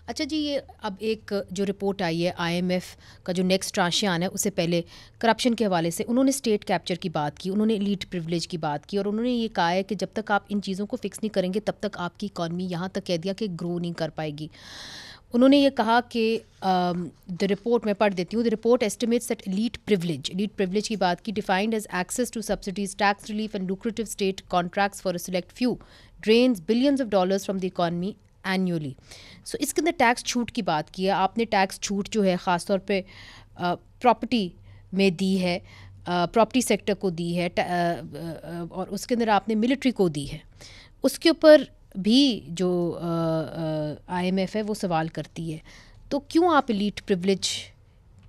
اچھا جی، یہ اب ایک جو رپورٹ آئی ہے IMF کا جو نیکسٹ ٹرانشے آنا ہے، اس سے پہلے کرپشن کے حوالے سے انہوں نے اسٹیٹ کیپچر کی بات کی، انہوں نے ایلیٹ پریولیج کی بات کی، اور انہوں نے یہ کہا ہے کہ جب تک آپ ان چیزوں کو فکس نہیں کریں گے تب تک آپ کی اکانومی یہاں تک کہہ دیا کہ گرو نہیں کر پائے گی. انہوں نے یہ کہا کہ دا رپورٹ میں پڑھ دیتی ہوں. The report estimates that elite privilege کی بات کی defined as access to subsidies, tax relief and lucrative state contracts for a select few drains billions of dollars from the economy annually. So اس کے اندر ٹیکس چھوٹ کی بات کی ہے آپ نے. ٹیکس چھوٹ جو ہے خاص طور پہ پراپرٹی میں دی ہے، پراپرٹی سیکٹر کو دی ہے، اور اس کے اندر آپ نے ملٹری کو دی ہے. اس کے اوپر بھی جو IMF ہے وہ سوال کرتی ہے. تو کیوں آپ ایلیٹ پریولیج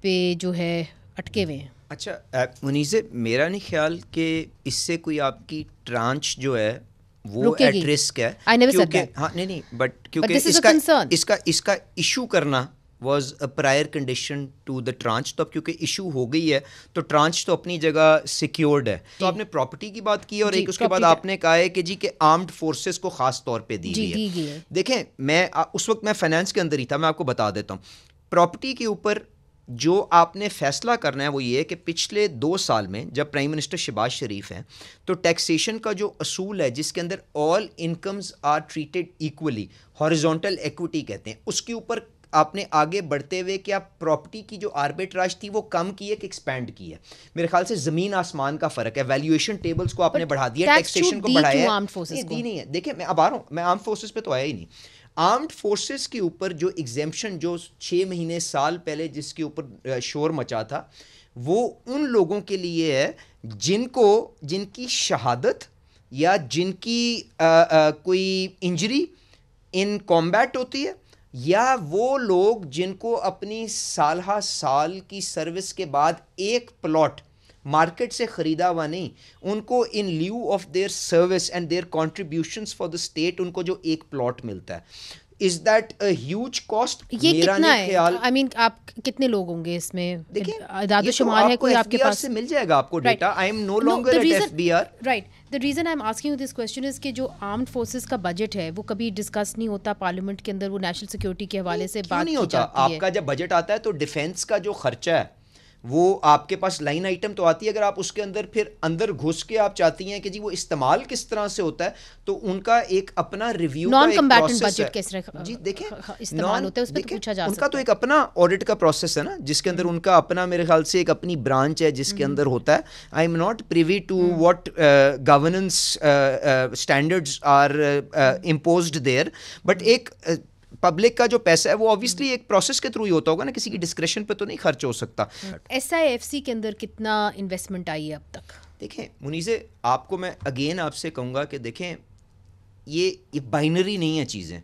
پہ جو ہے اٹکے ہوئے ہیں؟ اچھا منیزے، میرا نہیں خیال کہ اس سے کوئی آپ کی ٹرانچ جو ہے وہ ایٹ رسک ہے. کیونکہ ہاں نہیں بٹ کیونکہ اس کا ایشو کرنا was a prior condition to the tranche. تو اب کیونکہ ایشو ہو گئی ہے تو ٹرانچ تو اپنی جگہ سیکیورڈ ہے. تو آپ نے پراپرٹی کی بات کی اور ایک اس کے بعد آپ نے کہا ہے کہ جی کہ آرمڈ فورسز کو خاص طور پہ دی گئی ہے. دیکھیں میں اس وقت میں فائنانس کے اندر ہی تھا، میں آپ کو بتا دیتا ہوں. پراپرٹی کے اوپر جو آپ نے فیصلہ کرنا ہے وہ یہ ہے کہ پچھلے 2 سال میں جب پرائم منسٹر شہباز شریف ہیں تو ٹیکسیشن کا جو اصول ہے جس کے اندر all incomes are treated equally, horizontal equity کہتے ہیں، اس کے اوپر آپ نے آگے بڑھتے ہوئے کیا پراپرٹی کی جو آربیٹراج تھی وہ کم کی ہے کہ ایکسپینڈ کی ہے. میرے خیال سے زمین آسمان کا فرق ہے. ویلیویشن ٹیبلز کو آپ نے بڑھا دیا، ٹیکسیشن کو بڑھایا ہے. دی نہیں ہے. دیکھیں میں اب آ رہا ہوں، میں آرم فورسز پہ تو آیا ہی نہیں. آرمڈ فورسز کے اوپر جو ایگزیمپشن جو 6 مہینے سال پہلے جس کے اوپر شور مچا تھا وہ ان لوگوں کے لیے ہے جن کی شہادت یا جن کی کوئی انجری ان کامبیٹ ہوتی ہے، یا وہ لوگ جن کو اپنی سالہ سال کی سروس کے بعد ایک پلاٹ مارکیٹ سے خریدا ہوا نہیں، ان کو in lieu of their service and their contributions for the state ان کو جو ایک پلاٹ ملتا ہے. Is that a huge cost? یہ کتنا ہے؟ آئی مین آپ کتنے لوگ ہوں گے اس میں؟ اعداد و شمار ہے کوئی آپ کے پاس؟ سے مل جائے گا آپ کو data. I am no longer at FBR. Right. The reason I'm asking you this question is کہ جو آرمڈ فورسز کا بجٹ ہے وہ کبھی ڈسکس نہیں ہوتا پارلیمنٹ کے اندر. وہ نیشنل سیکورٹی کے حوالے سے بات نہیں ہوتا. آپ کا جب بجٹ آتا ہے تو ڈیفینس کا جو خرچہ ہے وہ آپ کے پاس لائن آئٹم تو آتی ہے. اگر آپ اس کے اندر پھر اندر گھس کے آپ چاہتی ہیں کہ جی وہ استعمال کس طرح سے ہوتا ہے تو ان کا ایک اپنا ریویو کا ایک پروسیس ہے. کس طرح جی دیکھیں استعمال ہوتا ہے اس پہ پوچھا جا سکتا ہے. ان کا تو ایک اپنا آڈٹ کا پروسیس ہے نا جس کے اندر ان کا اپنا میرے خیال سے ایک اپنی برانچ ہے جس کے اندر ہوتا ہے. I am not privy to what governance standards are imposed there, but ایک پبلک کا جو پیسہ ہے وہ obviously ایک پروسیس کے تھرو ہی ہوتا ہوگا نا، کسی کی ڈسکریشن پہ تو نہیں خرچ ہو سکتا. SIFC کے اندر کتنا انویسٹمنٹ آئی ہے اب تک؟ دیکھیں منیزے، آپ کو میں اگین آپ سے کہوں گا کہ دیکھیں یہ بائنری نہیں ہے چیزیں.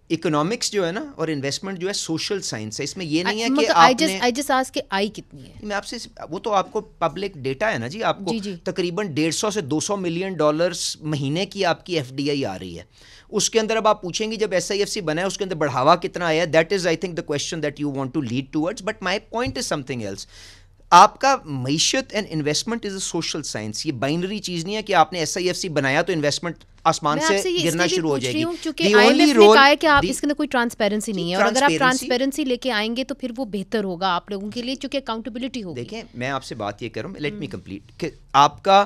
اکنامکس جو ہے نا اور انویسٹمنٹ جو ہے سوشل سائنس ہے. اس میں یہ نہیں ہے کہ آپ نے I just ask کہ آئی کتنی ہے. میں آپ سے وہ تو آپ کو پبلک ڈیٹا ہے نا جی. آپ کو تقریباً 150 سے 200 ملین ڈالرز مہینے کی آپ کی FDI آ رہی ہے. اس کے اندر اب آپ پوچھیں گے جب SIFC بنا ہے اس کے اندر بڑھاوا کتنا آیا ہے. That is I think the question that you want to lead towards. But my point is something else. آپ کا معیشت and investment is a social science. یہ بائنری چیز نہیں ہے کہ آپ نے SIFC بنایا تو انویسٹمنٹ آسمان سے گرنا شروع ہو جائے گی. کیونکہ IMF نے کہا ہے کہ آپ اس کے اندر کوئی ٹرانسپیرنسی نہیں ہے، اور اگر آپ ٹرانسپیرنسی لے کے آئیں گے تو پھر وہ بہتر ہوگا آپ لوگوں کے لیے چونکہ اکاؤنٹیبلٹی ہوگی. دیکھیں میں آپ سے بات یہ کروں، لیٹ می کمپلیٹ، کہ آپ کا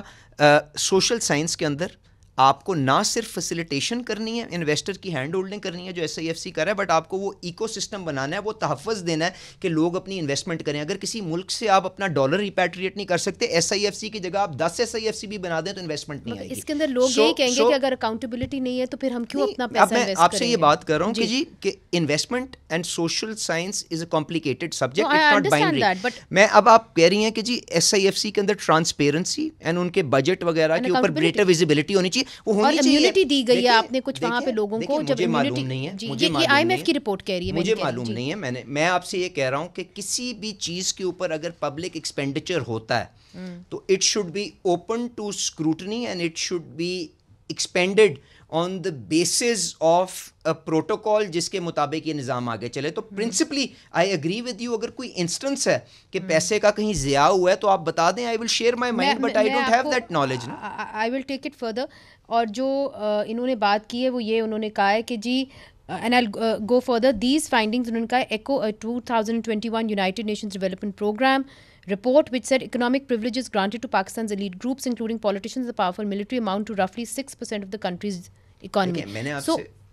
سوشل سائنس کے اندر آپ کو نہ صرف فیسیلیٹیشن کرنی ہے، انویسٹر کی ہینڈ ہولڈنگ کرنی ہے جو SIFC کر رہا ہے، بٹ آپ کو وہ ایکو سسٹم بنانا ہے، وہ تحفظ دینا ہے کہ لوگ اپنی انویسٹمنٹ کریں. اگر کسی ملک سے آپ اپنا ڈالر ریپیٹریٹ نہیں کر سکتے، SIFC کی جگہ آپ 10 SIFC بھی بنا دیں تو انویسٹمنٹ نہیں آئے گی. اس کے اندر لوگ یہی کہیں گے کہ اگر اکاؤنٹیبلٹی نہیں ہے تو پھر ہم کیوں اپنا پیسہ انویسٹ کریں. میں آپ سے یہ بات کر رہا ہوں کہ جی کہ investment and social science is a complicated subject, it's not binary. میں اب آپ کہہ رہی ہیں کہ جی SIFC کے اندر ٹرانسپیرنسی اینڈ ان کے بجٹ وغیرہ کے اوپر گریٹر ویزیبلٹی ہونی چاہیے. وہ ہونی چاہیے. دی گئی ہے آپ نے کچھ وہاں پہ لوگوں کو. جب مجھے معلوم نہیں ہے، یہ IMF کی رپورٹ کہہ رہی ہے، مجھے معلوم نہیں ہے. میں آپ سے یہ کہہ رہا ہوں کہ کسی بھی چیز کے اوپر اگر پبلک ایکسپینڈیچر ہوتا ہے تو it should be open to scrutiny and it should be expended on the basis of a protocol جس کے مطابق یہ نظام آگے چلے. تو principally I agree with you. اگر کوئی انسٹنس ہے کہ پیسے کا کہیں ضیاع ہوا ہے تو آپ بتا دیں. I will share my mind but I don't have that knowledge. I will take it further. اور جو انہوں نے بات کی ہے وہ یہ انہوں نے کہا ہے کہ جی and I'll go further. These findings انہوں نے کہا echo a 2021 United Nations Development Program report which said economic privileges granted to Pakistan's elite groups including politicians and powerful military amount to roughly 6% of the country's economy.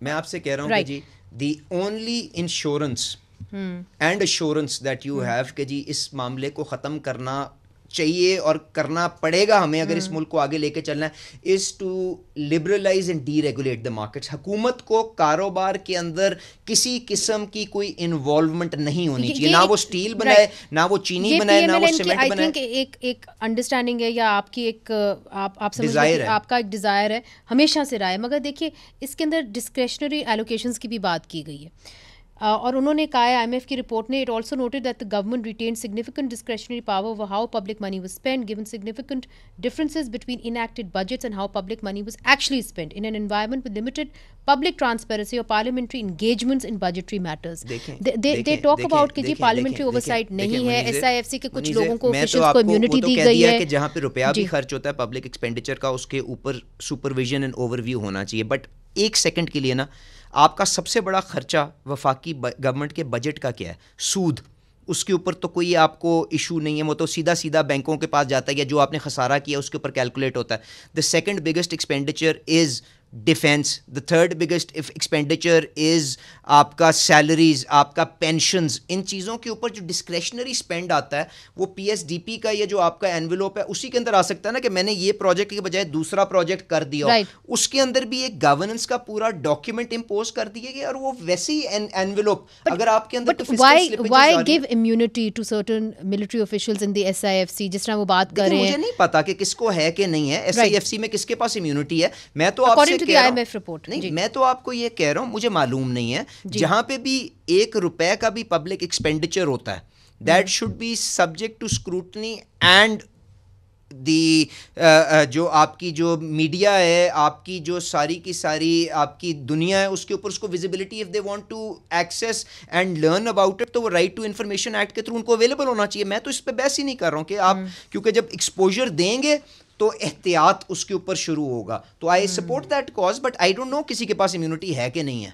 میں آپ سے کہہ رہا ہوں کہ جی the only insurance and assurance that you have کہ جی اس معاملے کو ختم کرنا چاہیے اور کرنا پڑے گا ہمیں اگر اس ملک کو آگے لے کے چلنا ہے is to liberalise and deregulate the markets. حکومت کو کاروبار کے اندر کسی قسم کی کوئی انوالومنٹ نہیں ہونی چاہیے, نہ وہ اسٹیل بنائے, نہ وہ چینی بنائے, نہ وہ سیمنٹ بنائے. ایک انڈرسٹینڈنگ ہے یا آپ کی ایک آپ سمجھیں آپ کا ایک ڈیزائر ہے, ہمیشہ سے رہا ہے, مگر دیکھیے اس کے اندر ڈسکریشنری ایلوکیشنز کی بھی بات کی گئی ہے. اور انہوں نے کہا ہے آئی ایم ایف کی رپورٹ نے it also noted that the government retained significant discretionary power over how public money was spent given significant differences between enacted budgets and how public money was actually spent in an environment with limited public transparency اور parliamentary engagements in budgetary matters. They talk about کہ جی parliamentary oversight نہیں ہے, S I F سی کے کچھ لوگوں کو officials کو امیونٹی دی گئی ہے کہ جہاں پہ روپیہ بھی خرچ ہوتا ہے پبلک ایکسپینڈیچر کا اس کے اوپر سپرویژن اینڈ اوور ویو ہونا چاہیے. بٹ ایک سیکنڈ کے لیے نا آپ کا سب سے بڑا خرچہ وفاقی گورنمنٹ کے بجٹ کا کیا ہے؟ سود. اس کے اوپر تو کوئی آپ کو ایشو نہیں ہے, وہ تو سیدھا سیدھا بینکوں کے پاس جاتا ہے یا جو آپ نے خسارہ کیا اس کے اوپر کیلکولیٹ ہوتا ہے. The second biggest expenditure is defence. The third biggest expenditure is آپ کا سیلریز, آپ کا پینشنز. ان چیزوں کے اوپر جو ڈسکریشنری اسپینڈ آتا ہے وہ پی ایس ڈی پی کا یہ جو آپ کا انویلوپ ہے اسی کے اندر آ سکتا ہے نا کہ میں نے یہ پروجیکٹ کے بجائے دوسرا پروجیکٹ کر دیا, اس کے اندر بھی ایک گورننس کا پورا ڈاکیومنٹ امپوز کر دیا گیا اور وہ ویسے ہی انویلوپ اگر آپ کے اندر. Why give immunity to certain military officials in the S I F C جس طرح وہ بات کر رہے ہیں؟ مجھے نہیں پتا کہ کس کو ہے کہ نہیں ہے ایس آئی ایف سی میں کس کے پاس امیونٹی ہے. میں تو آپ سے نہیں, میں تو آپ کو یہ کہہ رہا ہوں مجھے معلوم نہیں ہے. جہاں پہ بھی ₹1 کا بھی پبلک ایکسپینڈیچر ہوتا ہے that should be subject to scrutiny and the جو آپ کی جو میڈیا ہے, آپ کی جو ساری کی ساری آپ کی دنیا ہے, اس کے اوپر اس کو visibility of they want to access and learn about it تو وہ رائٹ ٹو انفارمیشن ایکٹ کے تھرو ان کو اویلیبل ہونا چاہیے. میں تو اس پہ بحث ہی نہیں کر رہا ہوں کہ آپ کیونکہ جب ایکسپوجر دیں گے تو احتیاط اس کے اوپر شروع ہوگا. تو I support that cause but I don't know کسی کے پاس امیونٹی ہے کہ نہیں ہے.